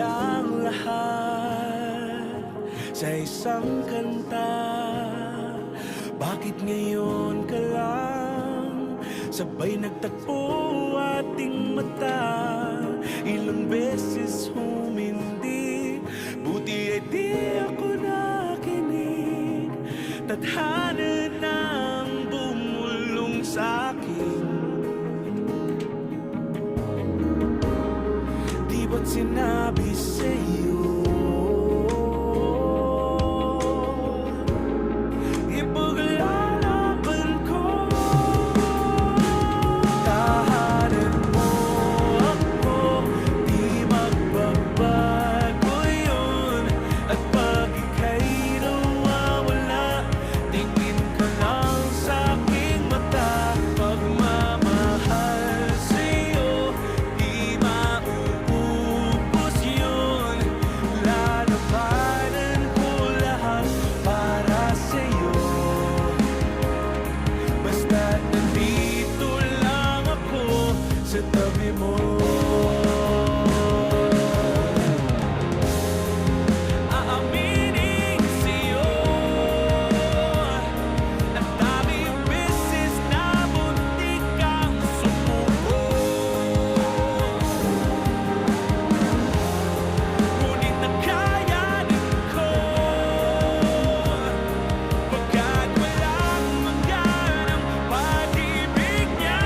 ang lahat sa isang kanta. Bakit ngayon ka lang sabay nagtagpo ating mata? Ilang beses humindi, buti ay di ako nakinig. Tadhana nang bumulong sa'kin. Di ba't sinabi sa'yo ipaglalaban ko? Tahanan mo ako, di magbabago yun. At pag ika'y nawawala, tingin ka lang sa'king mata. Pagmamahal sa'yo, di mauubos yun. Lalabanan ko lahat para sa'yo. Basta't nandito lang ako sa tabi mo. Aaminin sa'yo, ang daming beses na muntik kang sumuko. Ngunit nakayanin ko, pagkat walang manggarang pag-ibig niya.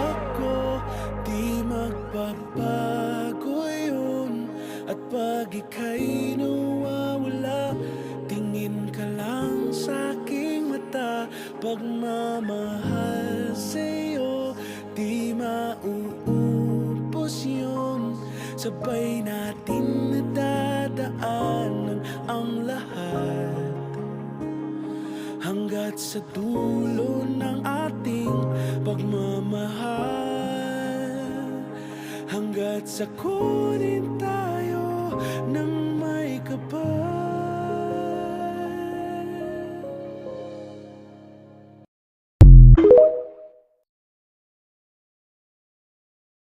Ako, di magbabago yun. At pag ika'y nawawala, tingin ka lang sa'king mata. Pagmamahal sa'yo, di mauubos yun. Sabay natin nadadaanan ang lahat hanggat sa dulo ng ating pagmamahal. Hanggat sa kunin tayo ng